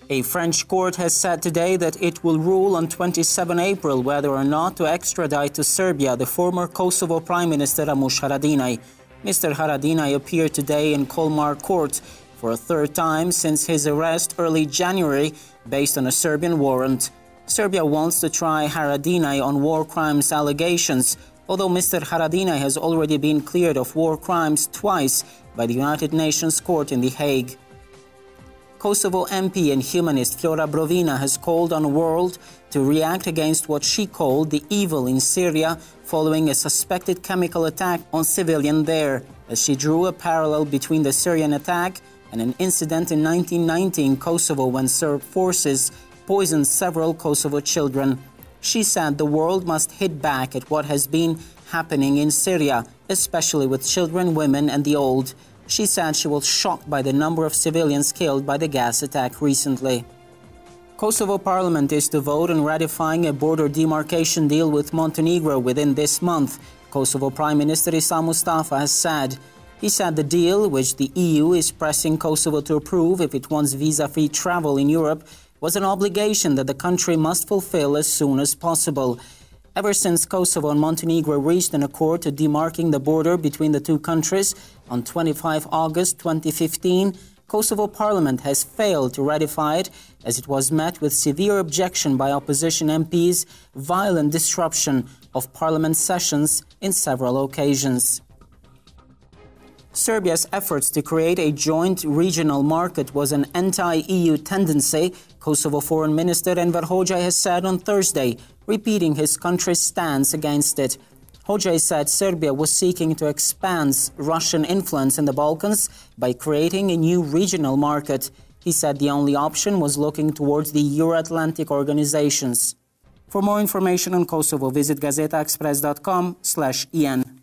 A French court has said today that it will rule on 27 April whether or not to extradite to Serbia the former Kosovo Prime Minister Ramush Haradinaj. Mr. Haradinaj appeared today in Kolmar court for a third time since his arrest early January based on a Serbian warrant. Serbia wants to try Haradinaj on war crimes allegations, although Mr. Haradinaj has already been cleared of war crimes twice by the United Nations Court in The Hague. Kosovo MP and humanist Flora Brovina has called on the world to react against what she called the evil in Syria following a suspected chemical attack on civilians there, as she drew a parallel between the Syrian attack and an incident in 1990 in Kosovo when Serb forces poisoned several Kosovo children. She said the world must hit back at what has been happening in Syria, especially with children, women and the old. She said she was shocked by the number of civilians killed by the gas attack recently. Kosovo Parliament is to vote on ratifying a border demarcation deal with Montenegro within this month, Kosovo Prime Minister Isa Mustafa has said. He said the deal, which the EU is pressing Kosovo to approve if it wants visa-free travel in Europe, was an obligation that the country must fulfill as soon as possible. Ever since Kosovo and Montenegro reached an accord to demarking the border between the two countries on 25 August 2015, Kosovo Parliament has failed to ratify it as it was met with severe objection by opposition MPs, violent disruption of parliament sessions in several occasions. Serbia's efforts to create a joint regional market was an anti-EU tendency, Kosovo Foreign Minister Enver Hoxha has said on Thursday, repeating his country's stance against it. Hoxha said Serbia was seeking to expand Russian influence in the Balkans by creating a new regional market. He said the only option was looking towards the Euro-Atlantic organizations. For more information on Kosovo, visit gazetaexpress.com/en.